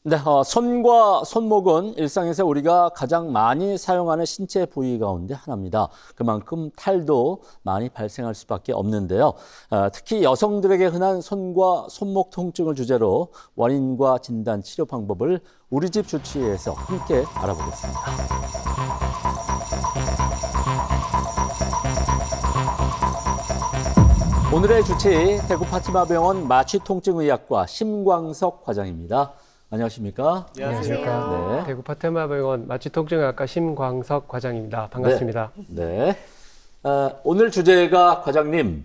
네, 손과 손목은 일상에서 우리가 가장 많이 사용하는 신체 부위 가운데 하나입니다. 그만큼 탈도 많이 발생할 수밖에 없는데요. 특히 여성들에게 흔한 손과 손목 통증을 주제로 원인과 진단, 치료 방법을 우리 집 주치의에서 함께 알아보겠습니다. 오늘의 주치의 대구 파티마병원 마취통증의학과 심광석 과장입니다. 안녕하십니까? 안녕하십니까. 네. 대구 파테마병원 마취통증학과 심광석 과장입니다. 반갑습니다. 네. 오늘 주제가 과장님,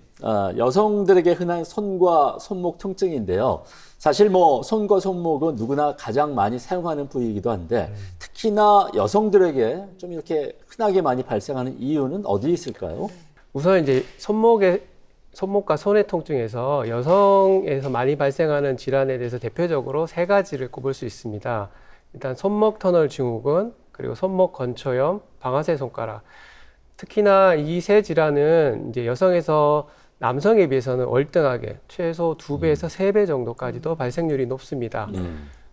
여성들에게 흔한 손과 손목 통증인데요. 사실 손과 손목은 누구나 가장 많이 사용하는 부위이기도 한데 특히나 여성들에게 좀 이렇게 흔하게 많이 발생하는 이유는 어디에 있을까요? 우선 이제 손목과 손의 통증에서 여성에서 많이 발생하는 질환에 대해서 대표적으로 세 가지를 꼽을 수 있습니다. 일단 손목 터널 증후군, 그리고 손목 건초염, 방아쇠 손가락. 특히나 이 세 질환은 이제 여성에서 남성에 비해서는 월등하게 최소 2배에서 3배 정도까지도 발생률이 높습니다.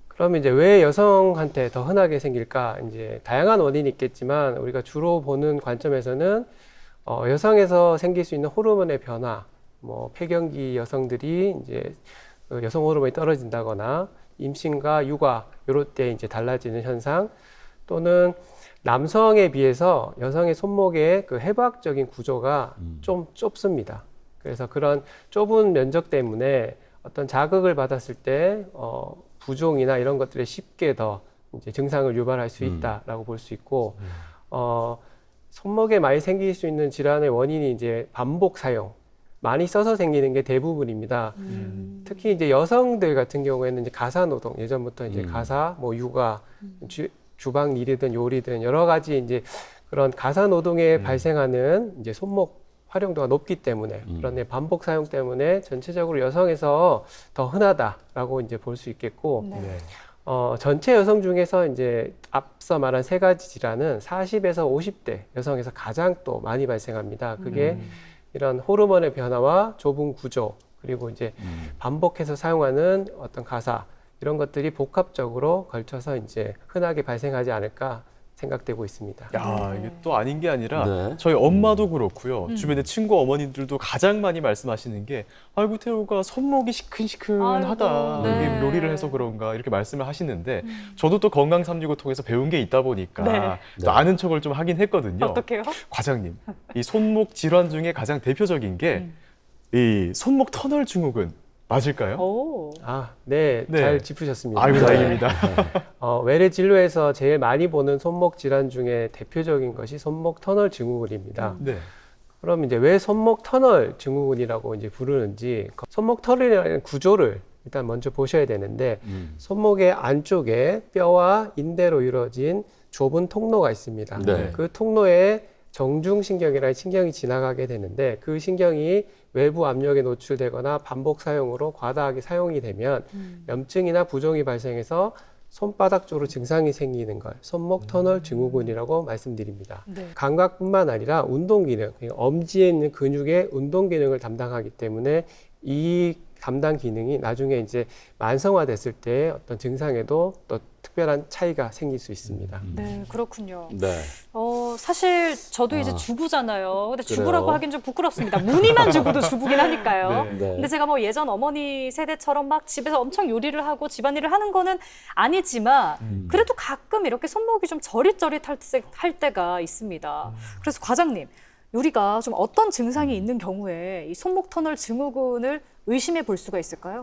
그러면 이제 왜 여성한테 더 흔하게 생길까? 이제 다양한 원인이 있겠지만 우리가 주로 보는 관점에서는 여성에서 생길 수 있는 호르몬의 변화, 폐경기 여성들이 이제 여성 호르몬이 떨어진다거나 임신과 육아 이럴 때 이제 달라지는 현상, 또는 남성에 비해서 여성의 손목의 그 해부학적인 구조가 좀 좁습니다. 그래서 그런 좁은 면적 때문에 어떤 자극을 받았을 때 부종이나 이런 것들에 쉽게 더 이제 증상을 유발할 수 있다라고 볼 수 있고, 손목에 많이 생길 수 있는 질환의 원인이 이제 반복 사용, 많이 써서 생기는 게 대부분입니다. 특히 이제 여성들 같은 경우에는 이제 가사 노동, 예전부터 이제 가사, 육아, 주방 일이든 요리든 여러 가지 이제 그런 가사 노동에 발생하는 이제 손목 활용도가 높기 때문에 그런 반복 사용 때문에 전체적으로 여성에서 더 흔하다라고 이제 볼 수 있겠고, 전체 여성 중에서 이제 앞서 말한 세 가지 질환은 40에서 50대 여성에서 가장 또 많이 발생합니다. 그게 이런 호르몬의 변화와 좁은 구조, 그리고 이제 반복해서 사용하는 어떤 가사, 이런 것들이 복합적으로 걸쳐서 이제 흔하게 발생하지 않을까 생각되고 있습니다. 야, 이게 또 아닌 게 아니라 네. 저희 엄마도 그렇고요. 주변의 친구 어머님들도 가장 많이 말씀하시는 게 아이고 태우가 손목이 시큰시큰하다. 아이고, 네. 이게 요리를 해서 그런가 이렇게 말씀을 하시는데 저도 또 건강 365 통해서 배운 게 있다 보니까 네. 또 아는 척을 좀 하긴 했거든요. 어떡해요? 과장님, 이 손목 질환 중에 가장 대표적인 게 이 손목 터널 증후군 맞을까요? 오. 네, 네. 잘 짚으셨습니다. 아이고 다행입니다. 외래 진료에서 제일 많이 보는 손목 질환 중에 대표적인 것이 손목 터널 증후군입니다. 네. 그럼 이제 왜 손목 터널 증후군이라고 이제 부르는지, 손목 터널이라는 구조를 일단 먼저 보셔야 되는데, 손목의 안쪽에 뼈와 인대로 이루어진 좁은 통로가 있습니다. 네. 그 통로에 정중신경이라는 신경이 지나가게 되는데, 그 신경이 외부 압력에 노출되거나 반복 사용으로 과다하게 사용이 되면 염증이나 부종이 발생해서 손바닥 쪽으로 증상이 생기는 걸 손목 터널 증후군이라고 말씀드립니다. 네. 감각뿐만 아니라 운동 기능, 그러니까 엄지에 있는 근육의 운동 기능을 담당하기 때문에 이 담당 기능이 나중에 이제 만성화됐을 때 어떤 증상에도 또 특별한 차이가 생길 수 있습니다. 네, 그렇군요. 네. 사실 저도 이제 주부잖아요. 근데 주부라고 그래요? 하긴 좀 부끄럽습니다. 무늬만 주부도 주부긴 하니까요. 네. 네. 근데 제가 예전 어머니 세대처럼 막 집에서 엄청 요리를 하고 집안일을 하는 거는 아니지만 그래도 가끔 이렇게 손목이 좀 저릿저릿할 때가 있습니다. 그래서 과장님, 우리가 좀 어떤 증상이 있는 경우에 이 손목 터널 증후군을 의심해 볼 수가 있을까요?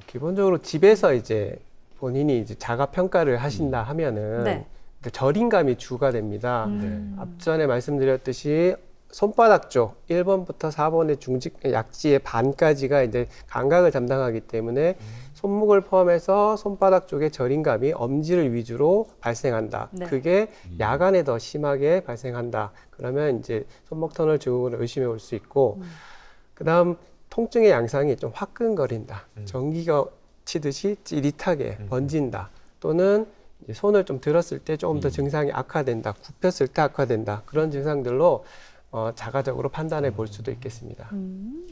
기본적으로 집에서 이제 본인이 이제 자가 평가를 하신다 하면은 네. 저림감이 주가 됩니다. 앞전에 말씀드렸듯이 손바닥 쪽 1번부터 4번의 중직 약지의 반까지가 이제 감각을 담당하기 때문에 손목을 포함해서 손바닥 쪽의 저림감이 엄지를 위주로 발생한다. 네. 그게 야간에 더 심하게 발생한다. 그러면 이제 손목 터널 증후군을 의심해 볼 수 있고, 그다음 통증의 양상이 좀 화끈거린다. 전기가 치듯이 찌릿하게 번진다. 또는 이제 손을 좀 들었을 때 조금 더 증상이 악화된다. 굽혔을 때 악화된다. 그런 증상들로 자가적으로 판단해 볼 수도 있겠습니다.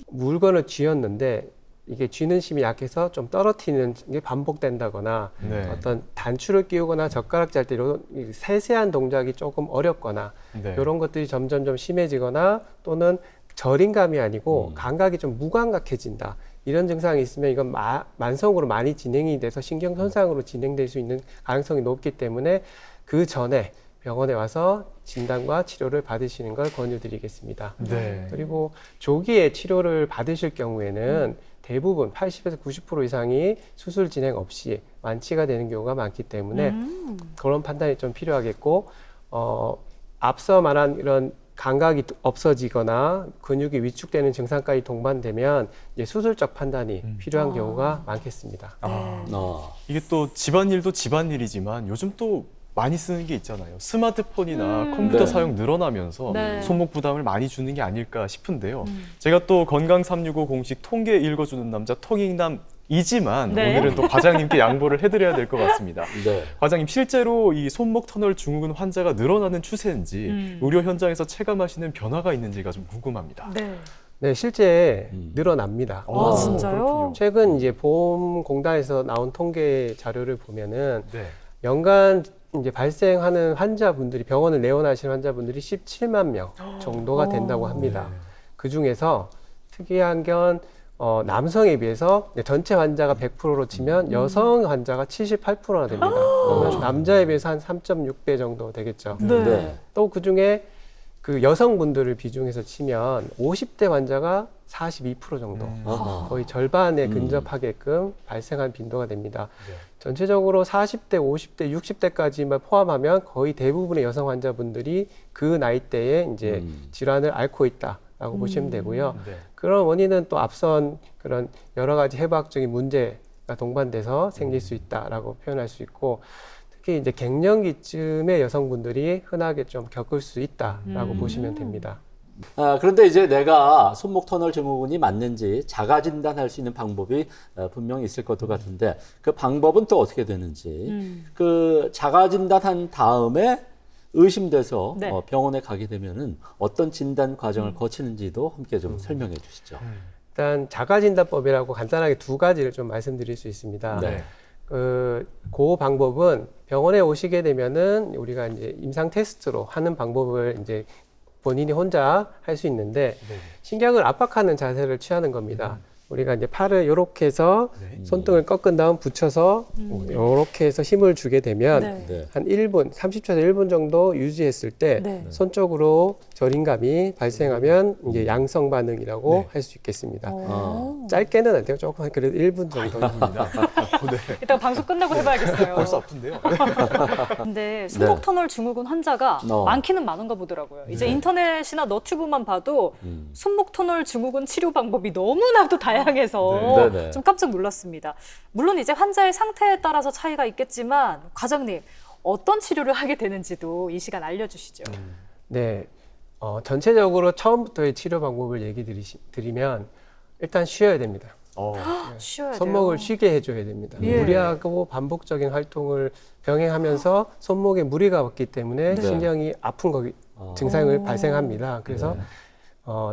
물건을 쥐었는데 이게 쥐는 힘이 약해서 좀 떨어뜨리는 게 반복된다거나 네. 어떤 단추를 끼우거나 젓가락 잘 때 이런 세세한 동작이 조금 어렵거나 네. 이런 것들이 점점 좀 심해지거나 또는 저림감이 아니고 감각이 좀 무감각해진다. 이런 증상이 있으면 이건 만성으로 많이 진행이 돼서 신경 손상으로 진행될 수 있는 가능성이 높기 때문에 그 전에 병원에 와서 진단과 치료를 받으시는 걸 권유드리겠습니다. 네. 그리고 조기에 치료를 받으실 경우에는 대부분 80에서 90% 이상이 수술 진행 없이 완치가 되는 경우가 많기 때문에 그런 판단이 좀 필요하겠고, 앞서 말한 이런 감각이 없어지거나 근육이 위축되는 증상까지 동반되면 이제 수술적 판단이 필요한 경우가 많겠습니다. 아, 어. 이게 또 집안일도 집안일이지만 요즘 또 많이 쓰는 게 있잖아요. 스마트폰이나 컴퓨터 네. 사용 늘어나면서 네. 손목 부담을 많이 주는 게 아닐까 싶은데요. 제가 또 건강 365 공식 통계 읽어주는 남자 통익남이지만 네. 오늘은 또 과장님께 양보를 해드려야 될 것 같습니다. 네. 과장님, 실제로 이 손목 터널 증후군 환자가 늘어나는 추세인지 의료 현장에서 체감하시는 변화가 있는지가 좀 궁금합니다. 네. 네, 실제 늘어납니다. 아, 진짜요? 그렇군요. 최근 이제 보험공단에서 나온 통계 자료를 보면은 네. 연간 이제 발생하는 환자분들이 병원을 내원하시는 환자분들이 17만 명 정도가 된다고 합니다. 그 중에서 특이한 건 남성에 비해서 전체 환자가 100%로 치면 여성 환자가 78%나 됩니다. 그러면 남자에 비해서 한 3.6배 정도 되겠죠. 네. 네. 또 그 중에 그 여성분들을 비중해서 치면 50대 환자가 42% 정도, 아하. 거의 절반에 근접하게끔 발생한 빈도가 됩니다. 네. 전체적으로 40대, 50대, 60대까지만 포함하면 거의 대부분의 여성 환자분들이 그 나이대에 이제 질환을 앓고 있다라고 보시면 되고요. 네. 그런 원인은 또 앞선 그런 여러 가지 해부학적인 문제가 동반돼서 생길 수 있다라고 표현할 수 있고, 특히 이제 갱년기쯤의 여성분들이 흔하게 좀 겪을 수 있다라고 보시면 됩니다. 그런데 이제 내가 손목 터널 증후군이 맞는지 자가 진단할 수 있는 방법이 분명히 있을 것도 같은데 그 방법은 또 어떻게 되는지 그 자가 진단한 다음에 의심돼서 네. 병원에 가게 되면은 어떤 진단 과정을 거치는지도 함께 좀 설명해 주시죠. 일단 자가진단법이라고 간단하게 두 가지를 좀 말씀드릴 수 있습니다. 네. 그 방법은 병원에 오시게 되면은 우리가 이제 임상 테스트로 하는 방법을 이제 본인이 혼자 할 수 있는데 신경을 압박하는 자세를 취하는 겁니다. 우리가 이제 팔을 이렇게 해서 손등을 꺾은 다음 붙여서 이렇게 해서 힘을 주게 되면 네. 네. 한 1분, 30초에서 1분 정도 유지했을 때 네. 손 쪽으로 저림감이 발생하면 이제 양성 반응이라고 할 수 있겠습니다. 짧게는 안 돼요. 조금 그래도 1분 정도. 이따가 방송 끝나고 해봐야겠어요. 벌써 아픈데요? 근데 손목 터널 증후군 환자가 많기는 많은가 보더라고요. 이제 인터넷이나 너튜브만 봐도 손목 터널 증후군 치료 방법이 너무나도 다양해서 네. 좀 깜짝 놀랐습니다. 물론 이제 환자의 상태에 따라서 차이가 있겠지만 과장님 어떤 치료를 하게 되는지도 이 시간 알려주시죠. 네. 전체적으로 처음부터의 치료 방법을 얘기 드리면 일단 쉬어야 됩니다. 쉬어야 돼요. 손목을 쉬게 해줘야 됩니다. 예. 무리하고 반복적인 활동을 병행하면서 손목에 무리가 왔기 때문에 네. 신경이 아픈 증상을 발생합니다. 그래서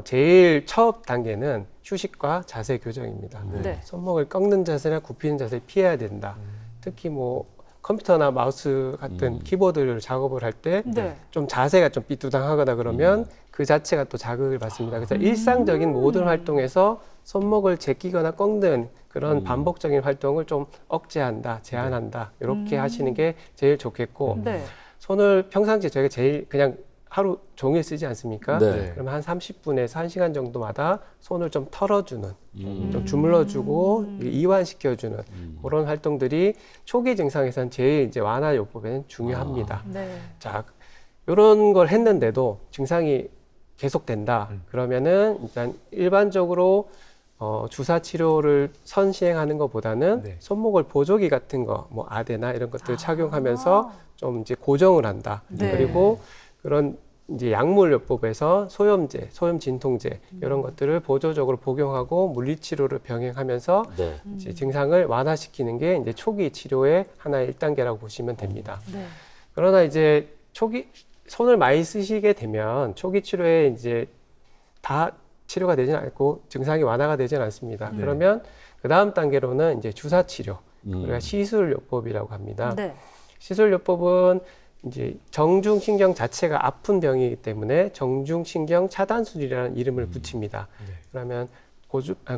제일 첫 단계는 휴식과 자세 교정입니다. 네. 손목을 꺾는 자세나 굽히는 자세를 피해야 된다. 특히 뭐 컴퓨터나 마우스 같은 키보드를 작업을 할 때 좀 네. 자세가 좀 삐뚤당하거나 그러면 그 자체가 또 자극을 받습니다. 그래서 일상적인 모든 활동에서 손목을 제끼거나 꺾는 그런 반복적인 활동을 좀 억제한다, 제한한다 이렇게 하시는 게 제일 좋겠고 네. 손을 평상시에 저희가 제일 그냥 하루 종일 쓰지 않습니까? 네. 그러면 한 30분에서 1시간 정도마다 손을 좀 털어주는, 좀 주물러주고 이완시켜주는 그런 활동들이 초기 증상에서는 제일 이제 완화요법에는 중요합니다. 네. 자, 이런 걸 했는데도 증상이 계속된다. 그러면은 일단 일반적으로 주사 치료를 선시행하는 것보다는 네. 손목을 보조기 같은 거, 뭐 아대나 이런 것들을 착용하면서 좀 이제 고정을 한다. 네. 그리고 그런 이제 약물요법에서 소염제, 소염 진통제 이런 것들을 보조적으로 복용하고 물리치료를 병행하면서 네. 이제 증상을 완화시키는 게 이제 초기 치료의 하나의 1단계라고 보시면 됩니다. 네. 그러나 이제 초기 손을 많이 쓰시게 되면 초기 치료에 이제 다 치료가 되지는 않고 증상이 완화가 되지는 않습니다. 그러면 그 다음 단계로는 이제 주사 치료, 우리가 시술요법이라고 합니다. 네. 시술요법은 이제 정중신경 자체가 아픈 병이기 때문에 정중신경 차단술이라는 이름을 붙입니다. 그러면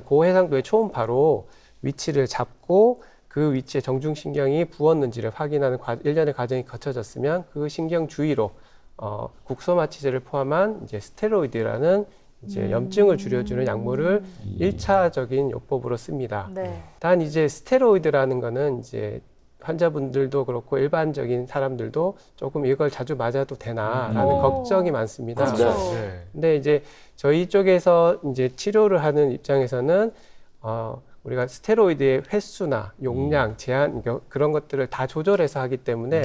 고해상도의 초음파로 위치를 잡고 그 위치에 정중신경이 부었는지를 확인하는 일련의 과정이 거쳐졌으면 그 신경 주위로 국소마취제를 포함한 이제 스테로이드라는 이제 염증을 줄여주는 약물을 일차적인 요법으로 씁니다. 네. 단 이제 스테로이드라는 거는 이제 환자분들도 그렇고 일반적인 사람들도 조금 이걸 자주 맞아도 되나라는 오. 걱정이 많습니다. 그렇죠. 네. 근데 이제 저희 쪽에서 이제 치료를 하는 입장에서는 우리가 스테로이드의 횟수나 용량, 제한 그런 것들을 다 조절해서 하기 때문에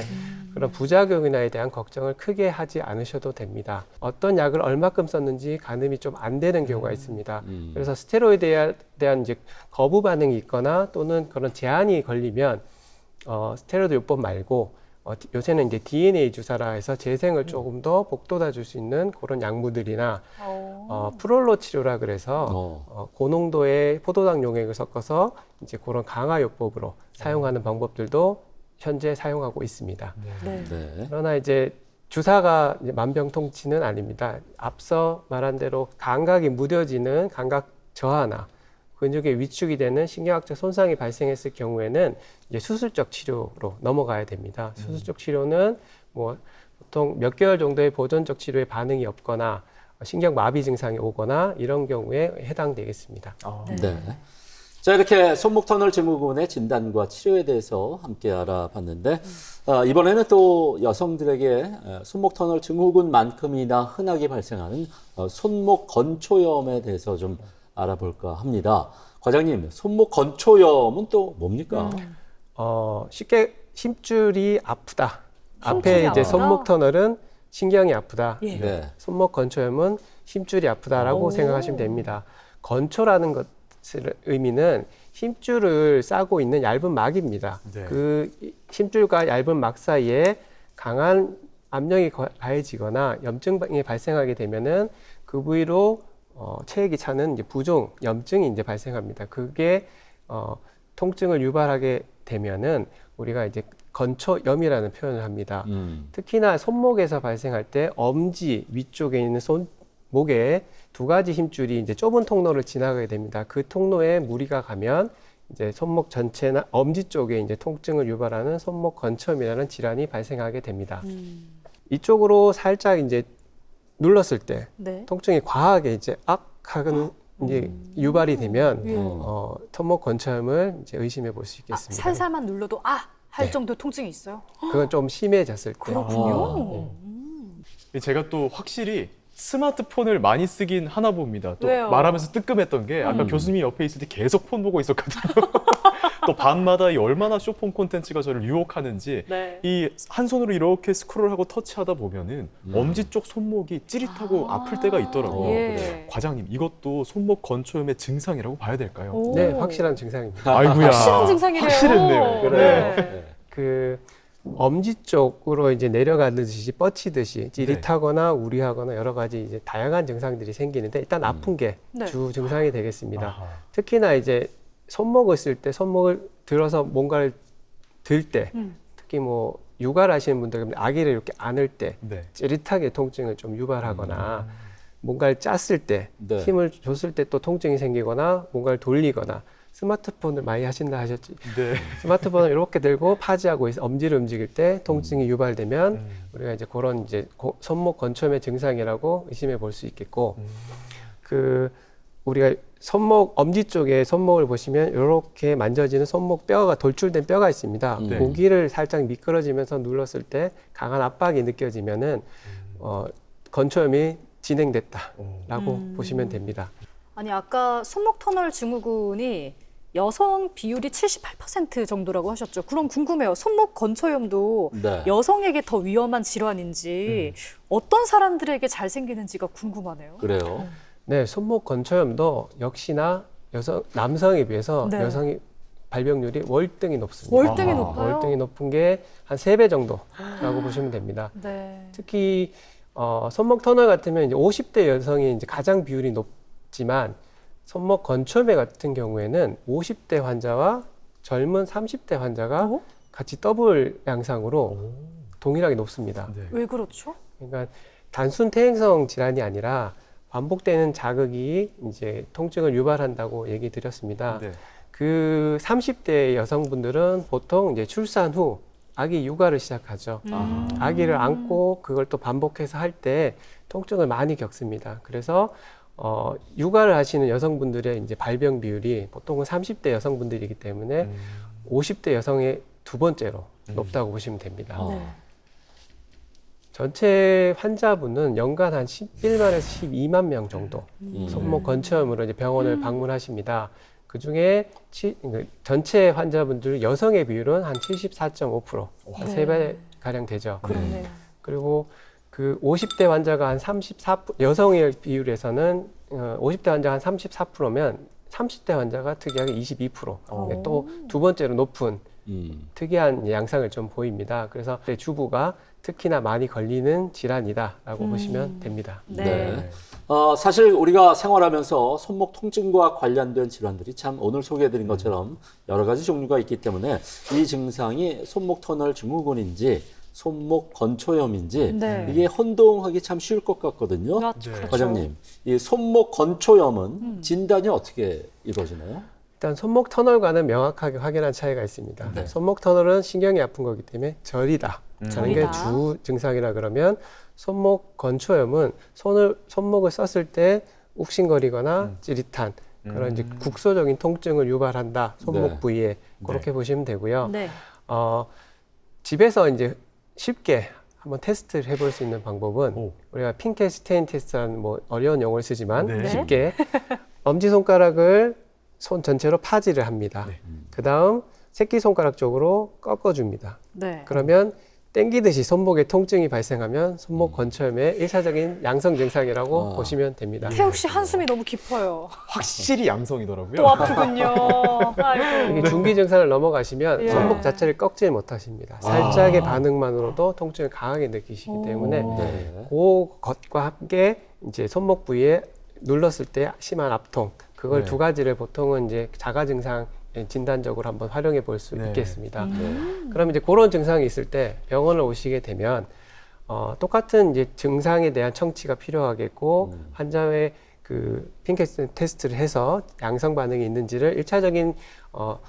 그런 부작용이나에 대한 걱정을 크게 하지 않으셔도 됩니다. 어떤 약을 얼마큼 썼는지 가늠이 좀 안 되는 경우가 있습니다. 그래서 스테로이드에 대한 이제 거부 반응이 있거나 또는 그런 제한이 걸리면 스테로이드 요법 말고 요새는 이제 DNA 주사라 해서 재생을 조금 더 복돋아 줄 수 있는 그런 약물들이나 프롤로 치료라 그래서 고농도의 포도당 용액을 섞어서 이제 그런 강화 요법으로 사용하는 방법들도 현재 사용하고 있습니다. 네. 네. 그러나 이제 주사가 이제 만병통치는 아닙니다. 앞서 말한 대로 감각이 무뎌지는 감각 저하나 근육의 위축이 되는 신경학적 손상이 발생했을 경우에는 이제 수술적 치료로 넘어가야 됩니다. 수술적 치료는 뭐 보통 몇 개월 정도의 보존적 치료에 반응이 없거나 신경 마비 증상이 오거나 이런 경우에 해당되겠습니다. 네. 자, 이렇게 손목 터널 증후군의 진단과 치료에 대해서 함께 알아봤는데 이번에는 또 여성들에게 손목 터널 증후군만큼이나 흔하게 발생하는 손목 건초염에 대해서 좀 알아볼까 합니다. 과장님, 손목 건초염은 또 뭡니까? 쉽게 힘줄이 아프다. 앞에 힘줄이 이제 아프다? 손목 터널은 신경이 아프다. 예. 네. 손목 건초염은 힘줄이 아프다라고 오. 생각하시면 됩니다. 건초라는 것의 의미는 힘줄을 싸고 있는 얇은 막입니다. 네. 그 힘줄과 얇은 막 사이에 강한 압력이 가해지거나 염증이 발생하게 되면은 그 부위로 체액이 차는 이제 부종, 염증이 이제 발생합니다. 그게 통증을 유발하게 되면은 우리가 이제 건초염이라는 표현을 합니다. 특히나 손목에서 발생할 때 엄지 위쪽에 있는 손목에 두 가지 힘줄이 이제 좁은 통로를 지나가게 됩니다. 그 통로에 무리가 가면 이제 손목 전체나 엄지 쪽에 이제 통증을 유발하는 손목 건초염이라는 질환이 발생하게 됩니다. 이쪽으로 살짝 이제 눌렀을 때 네. 통증이 과하게 이제 악하는 이제 유발이 되면 예. 손목 건초염을 이제 의심해 볼 수 있겠습니다. 살살만 눌러도 할 네. 정도 통증이 있어요? 그건 좀 심해졌을 때. 그렇군요. 제가 또 확실히 스마트폰을 많이 쓰긴 하나 봅니다. 또 왜요? 말하면서 뜨끔했던 게 아까 교수님이 옆에 있을 때 계속 폰 보고 있었거든요. 또 밤마다 이 얼마나 쇼폰 콘텐츠가 저를 유혹하는지 네. 이 한 손으로 이렇게 스크롤하고 터치하다 보면은 엄지 쪽 손목이 찌릿하고 아플 때가 있더라고요. 예. 과장님, 이것도 손목 건초염의 증상이라고 봐야 될까요? 오. 네, 확실한 증상입니다. 아이고야. 확실한 증상이래요. 확실했네요. 그래요. 네. 그 엄지 쪽으로 이제 내려가듯이 뻗치듯이 찌릿하거나 우리하거나 여러 가지 이제 다양한 증상들이 생기는데 일단 아픈 게 네. 주 증상이 되겠습니다. 아하. 특히나 이제 손목을 쓸 때 손목을 들어서 뭔가를 들 때 특히 뭐 육아를 하시는 분들 아기를 이렇게 안을 때 네. 찌릿하게 통증을 좀 유발하거나 뭔가를 짰을 때 네. 힘을 줬을 때 또 통증이 생기거나 뭔가를 돌리거나 스마트폰을 많이 하신다 하셨지. 네. 스마트폰을 이렇게 들고 파지하고 엄지를 움직일 때 통증이 유발되면 우리가 이제 그런 이제 손목 건초염의 증상이라고 의심해 볼 수 있겠고 그 우리가 손목 엄지 쪽에 손목을 보시면 이렇게 만져지는 손목 뼈가 돌출된 뼈가 있습니다. 네. 고기를 살짝 미끄러지면서 눌렀을 때 강한 압박이 느껴지면은 건초염이 진행됐다라고 보시면 됩니다. 아니 아까 손목 터널 증후군이 여성 비율이 78% 정도라고 하셨죠. 그럼 궁금해요. 손목 건초염도 네. 여성에게 더 위험한 질환인지 어떤 사람들에게 잘 생기는지가 궁금하네요. 그래요. 네, 손목 건초염도 역시나 남성에 비해서 네. 여성이 발병률이 월등히 높습니다. 월등히 아하. 높아요? 월등히 높은 게 한 3배 정도라고 보시면 됩니다. 네. 특히 손목 터널 같으면 이제 50대 여성이 이제 가장 비율이 높지만 손목 건초염 같은 경우에는 50대 환자와 젊은 30대 환자가 어? 같이 더블 양상으로 동일하게 높습니다. 네. 왜 그렇죠? 그러니까 단순 퇴행성 질환이 아니라 반복되는 자극이 이제 통증을 유발한다고 얘기 드렸습니다. 네. 그 30대 여성분들은 보통 이제 출산 후 아기 육아를 시작하죠. 아기를 안고 그걸 또 반복해서 할 때 통증을 많이 겪습니다. 그래서 육아를 하시는 여성분들의 이제 발병 비율이 보통은 30대 여성분들이기 때문에 50대 여성의 두 번째로 높다고 보시면 됩니다. 어. 네. 전체 환자분은 연간 한 11만에서 12만 명 정도 손목 건초염으로 이제 병원을 방문하십니다. 그 중에 전체 환자분들 여성의 비율은 한 74.5%, 한 네. 3배 가량 되죠. 그러네요. 그리고 그 50대 환자가 한 34%, 여성의 비율에서는 50대 환자가 한 34%면 30대 환자가 특이하게 22%. 또 두 번째로 높은 특이한 양상을 좀 보입니다. 그래서 주부가 특히나 많이 걸리는 질환이다라고 보시면 됩니다. 네. 사실 우리가 생활하면서 손목 통증과 관련된 질환들이 참 오늘 소개해드린 것처럼 여러 가지 종류가 있기 때문에 이 증상이 손목 터널 증후군인지 손목 건초염인지 네. 이게 혼동하기 참 쉬울 것 같거든요. 그렇죠. 과장님, 이 손목 건초염은 진단이 어떻게 이루어지나요? 일단 손목 터널과는 명확하게 확연한 차이가 있습니다. 네. 손목 터널은 신경이 아픈 거기 때문에 저리다. 저는 게 저리다. 주 증상이라 그러면 손목 건초염은 손목을 썼을 때 욱신거리거나 찌릿한 그런 이제 국소적인 통증을 유발한다. 손목 네. 부위에 그렇게 보시면 되고요. 네. 집에서 이제 쉽게 한번 테스트를 해볼 수 있는 방법은 우리가 핑켓 스테인 테스트라는 뭐 어려운 용어를 쓰지만 네. 쉽게 엄지손가락을 손 전체로 파지를 합니다. 그 다음 새끼손가락 쪽으로 꺾어줍니다. 네. 그러면 땡기듯이 손목에 통증이 발생하면 손목 건초염의 일차적인 양성 증상이라고 보시면 됩니다. 태욱 씨 한숨이 너무 깊어요. 확실히 양성이더라고요. 또 아프군요. 아이고. 이게 중기 증상을 넘어가시면 예. 손목 자체를 꺾질 못하십니다. 살짝의 반응만으로도 통증을 강하게 느끼시기 때문에 네. 그것과 함께 이제 손목 부위에 눌렀을 때 심한 압통 그걸 네. 두 가지를 보통은 이제 자가 증상 진단적으로 한번 활용해 볼 수 네. 있겠습니다. 그럼 이제 그런 증상이 있을 때 병원을 오시게 되면 똑같은 이제 증상에 대한 청취가 필요하겠고 환자의 그 핑켓 테스트를 해서 양성 반응이 있는지를 일차적인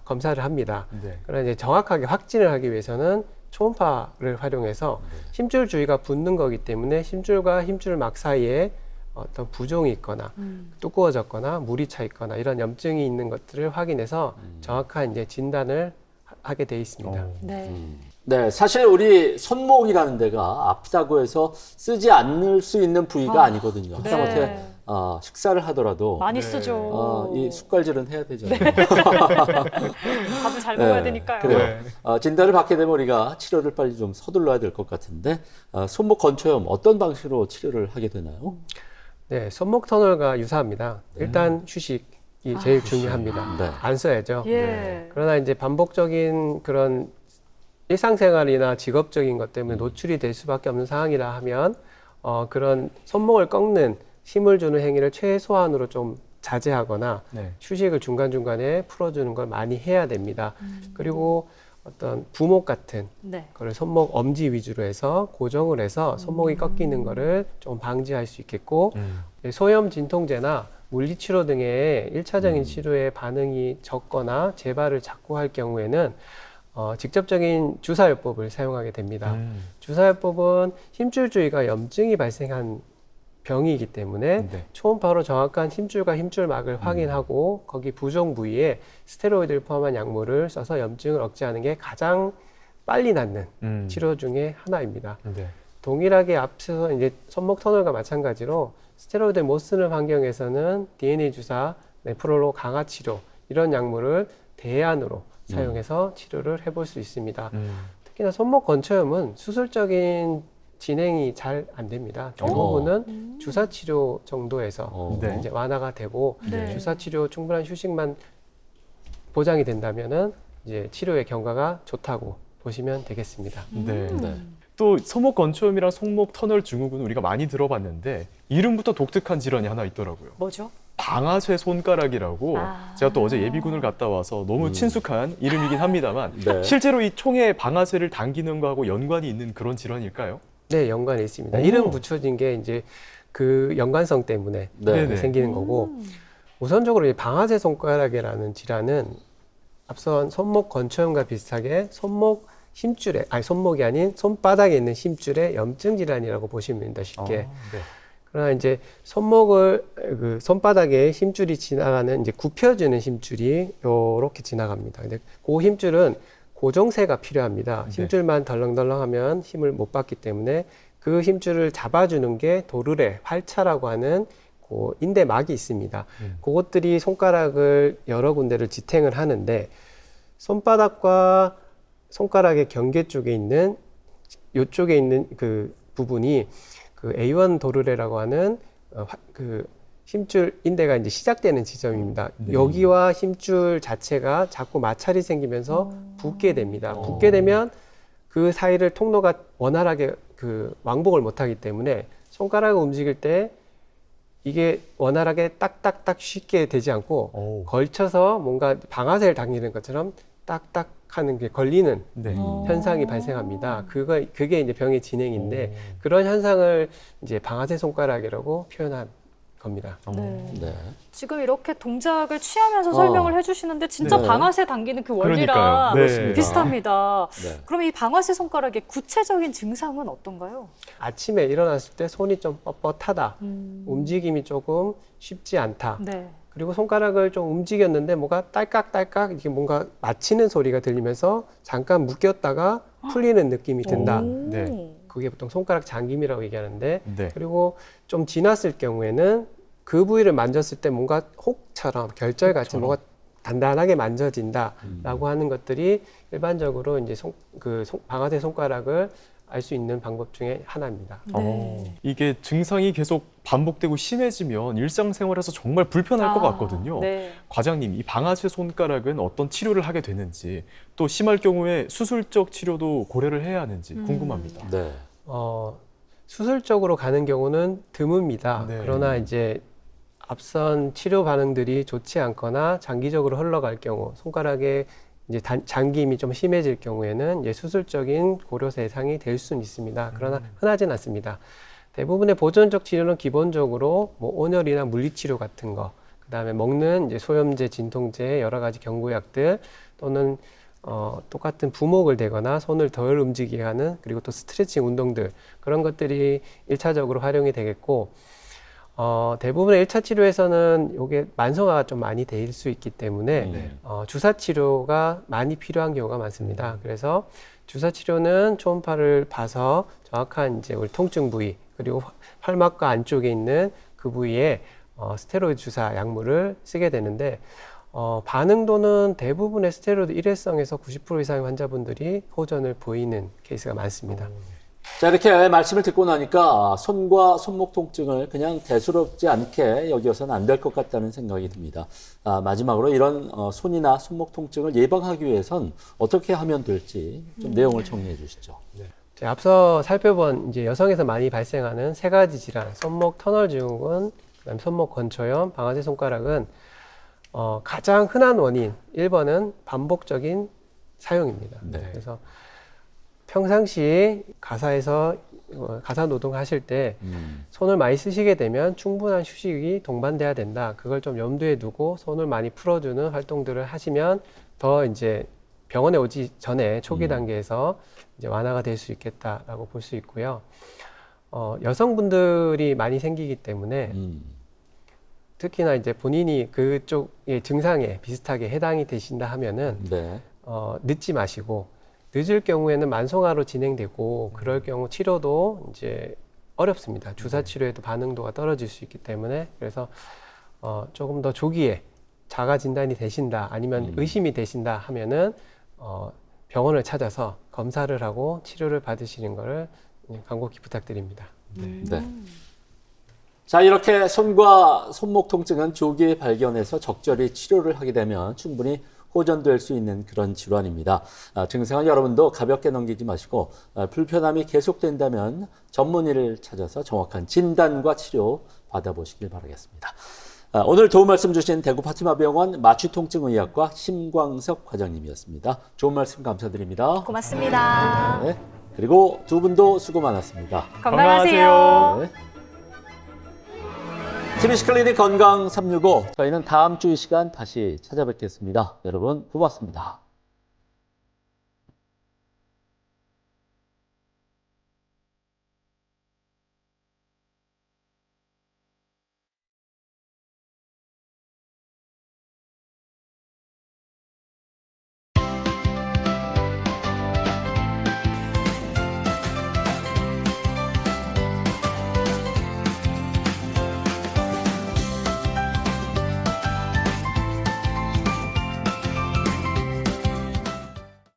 검사를 합니다. 네. 그러나 이제 정확하게 확진을 하기 위해서는 초음파를 활용해서 힘줄 주위가 붓는 거기 때문에 힘줄과 힘줄막 사이에 어떤 부종이 있거나 두꺼워졌거나 물이 차 있거나 이런 염증이 있는 것들을 확인해서 정확한 이제 진단을 하게 돼 있습니다. 네. 네, 사실 우리 손목이라는 데가 아프다고 해서 쓰지 않을 수 있는 부위가 아니거든요. 네. 하다못해 식사를 하더라도 많이 쓰죠. 이 숟갈질은 해야 되잖아요. 밥을 잘 먹어야 네, 되니까요. 그래요. 진단을 받게 되면 우리가 치료를 빨리 좀 서둘러야 될 것 같은데 손목 건초염 어떤 방식으로 치료를 하게 되나요? 네, 손목 터널과 유사합니다. 일단 휴식이 제일 중요합니다. 네. 안 써야죠. 예. 그러나 이제 반복적인 그런 일상생활이나 직업적인 것 때문에 노출이 될 수밖에 없는 상황이라 하면 그런 손목을 꺾는 힘을 주는 행위를 최소한으로 좀 자제하거나 네. 휴식을 중간중간에 풀어주는 걸 많이 해야 됩니다. 그리고 어떤 부목 같은 네. 그걸 손목 엄지 위주로 해서 고정을 해서 손목이 꺾이는 거를 좀 방지할 수 있겠고 소염 진통제나 물리치료 등의 일차적인 치료에 반응이 적거나 재발을 자꾸 할 경우에는 직접적인 주사요법을 사용하게 됩니다. 주사요법은 힘줄 주위가 염증이 발생한 병이기 때문에 네. 초음파로 정확한 힘줄과 힘줄막을 확인하고 거기 부종 부위에 스테로이드를 포함한 약물을 써서 염증을 억제하는 게 가장 빨리 낫는 치료 중에 하나입니다. 네. 동일하게 앞서서 이제 손목 터널과 마찬가지로 스테로이드 못 쓰는 환경에서는 DNA 주사, 네프롤로 강화 치료 이런 약물을 대안으로 사용해서 치료를 해볼 수 있습니다. 특히나 손목 건초염은 수술적인 진행이 잘 안 됩니다. 대부분은 주사 치료 정도에서 네. 이제 완화가 되고 네. 주사 치료 충분한 휴식만 보장이 된다면은 이제 치료의 경과가 좋다고 보시면 되겠습니다. 네. 네. 또 손목 건초염이랑 손목 터널 증후군 우리가 많이 들어봤는데 이름부터 독특한 질환이 하나 있더라고요. 뭐죠? 방아쇠 손가락이라고 제가 또 어제 예비군을 갔다 와서 너무 친숙한 이름이긴 합니다만 네. 실제로 이 총에 방아쇠를 당기는 거하고 연관이 있는 그런 질환일까요? 네, 연관이 있습니다. 오. 이름 붙여진 게 이제 그 연관성 때문에 네. 생기는 거고, 우선적으로 이 방아쇠 손가락이라는 질환은 앞선 손목 건초염과 비슷하게 손목 힘줄에, 아니 손목이 아닌 손바닥에 있는 힘줄의 염증 질환이라고 보시면 됩니다. 쉽게. 네. 그러나 이제 손목을 그 손바닥에 힘줄이 지나가는 이제 굽혀주는 힘줄이 요렇게 지나갑니다. 근데 그 힘줄은 고정세가 필요합니다. 네. 힘줄만 덜렁덜렁하면 힘을 못 받기 때문에 그 힘줄을 잡아주는 게 도르래, 활차라고 하는 그 인대막이 있습니다. 그것들이 손가락을 여러 군데를 지탱을 하는데 손바닥과 손가락의 경계 쪽에 있는 요쪽에 있는 그 부분이 그 A1 도르래라고 하는 그 힘줄 인대가 이제 시작되는 지점입니다. 네. 여기와 힘줄 자체가 자꾸 마찰이 생기면서 붓게 됩니다. 붓게 되면 그 사이를 통로가 원활하게 그 왕복을 못하기 때문에 손가락을 움직일 때 이게 원활하게 딱딱딱 쉽게 되지 않고 오. 걸쳐서 뭔가 방아쇠를 당기는 것처럼 딱딱 하는 게 걸리는 네. 현상이 발생합니다. 그게 이제 병의 진행인데 그런 현상을 이제 방아쇠 손가락이라고 표현한 겁니다. 네. 네. 지금 이렇게 동작을 취하면서 설명을 해주시는데 진짜 네. 방아쇠 당기는 그 원리랑 그러니까요. 네. 비슷합니다. 네. 그럼 이 방아쇠 손가락의 구체적인 증상은 어떤가요? 아침에 일어났을 때 손이 좀 뻣뻣하다. 움직임이 조금 쉽지 않다. 네. 그리고 손가락을 좀 움직였는데 뭐가 딸깍딸깍 이게 뭔가 맞히는 소리가 들리면서 잠깐 묶였다가 풀리는 느낌이 든다. 오. 네. 그게 보통 손가락 잠김이라고 얘기하는데 네. 그리고 좀 지났을 경우에는 그 부위를 만졌을 때 뭔가 혹처럼 결절같이 뭔가 단단하게 만져진다라고 하는 것들이 일반적으로 이제 방아쇠 손가락을 알 수 있는 방법 중에 하나입니다. 네. 이게 증상이 계속 반복되고 심해지면 일상생활에서 정말 불편할 것 같거든요. 네. 과장님, 이 방아쇠 손가락은 어떤 치료를 하게 되는지, 또 심할 경우에 수술적 치료도 고려를 해야 하는지 궁금합니다. 네. 수술적으로 가는 경우는 드뭅니다. 네. 그러나 이제 앞선 치료 반응들이 좋지 않거나 장기적으로 흘러갈 경우, 손가락에 이제 잠김이 좀 심해질 경우에는 이제 수술적인 고려 대상이 될 수는 있습니다. 그러나 흔하진 않습니다. 대부분의 보존적 치료는 기본적으로 뭐 온열이나 물리치료 같은 거, 그다음에 먹는 이제 소염제, 진통제, 여러 가지 경구약들 또는 똑같은 부목을 대거나 손을 덜 움직이게 하는 그리고 또 스트레칭 운동들 그런 것들이 1차적으로 활용이 되겠고 대부분의 1차 치료에서는 이게 만성화가 좀 많이 될 수 있기 때문에 주사 치료가 많이 필요한 경우가 많습니다. 그래서 주사 치료는 초음파를 봐서 정확한 이제 우리 통증 부위 그리고 활막과 안쪽에 있는 그 부위에 스테로이드 주사 약물을 쓰게 되는데 반응도는 대부분의 스테로이드 일회성에서 90% 이상의 환자분들이 호전을 보이는 케이스가 많습니다. 자, 이렇게 말씀을 듣고 나니까 손과 손목 통증을 그냥 대수롭지 않게 여겨서는 안 될 것 같다는 생각이 듭니다. 마지막으로 이런 손이나 손목 통증을 예방하기 위해선 어떻게 하면 될지 좀 내용을 정리해 주시죠. 앞서 살펴본 이제 여성에서 많이 발생하는 세 가지 질환, 손목 터널 증후군, 그다음에 손목 건초염, 방아쇠 손가락은 가장 흔한 원인 1번은 반복적인 사용입니다. 네. 그래서 평상시 가사 노동을 하실 때 손을 많이 쓰시게 되면 충분한 휴식이 동반돼야 된다. 그걸 좀 염두에 두고 손을 많이 풀어주는 활동들을 하시면 더 이제 병원에 오기 전에 초기 단계에서 이제 완화가 될 수 있겠다라고 볼 수 있고요. 여성분들이 많이 생기기 때문에 특히나 이제 본인이 그쪽의 증상에 비슷하게 해당이 되신다 하면은 네. 늦지 마시고 늦을 경우에는 만성화로 진행되고 그럴 경우 치료도 이제 어렵습니다. 주사 치료에도 반응도가 떨어질 수 있기 때문에 그래서 조금 더 조기에 자가 진단이 되신다 아니면 의심이 되신다 하면은 병원을 찾아서 검사를 하고 치료를 받으시는 것을 간곡히 부탁드립니다. 네. 자, 이렇게 손과 손목 통증은 조기에 발견해서 적절히 치료를 하게 되면 충분히 호전될 수 있는 그런 질환입니다. 증상은 여러분도 가볍게 넘기지 마시고 불편함이 계속된다면 전문의를 찾아서 정확한 진단과 치료 받아보시길 바라겠습니다. 오늘 도움 말씀 주신 대구 파티마병원 마취통증의학과 심광석 과장님이었습니다. 좋은 말씀 감사드립니다. 고맙습니다. 네. 그리고 두 분도 수고 많았습니다. 건강하세요. 네. TBC 클리닉 건강 365 저희는 다음 주 이 시간 다시 찾아뵙겠습니다. 여러분 고맙습니다.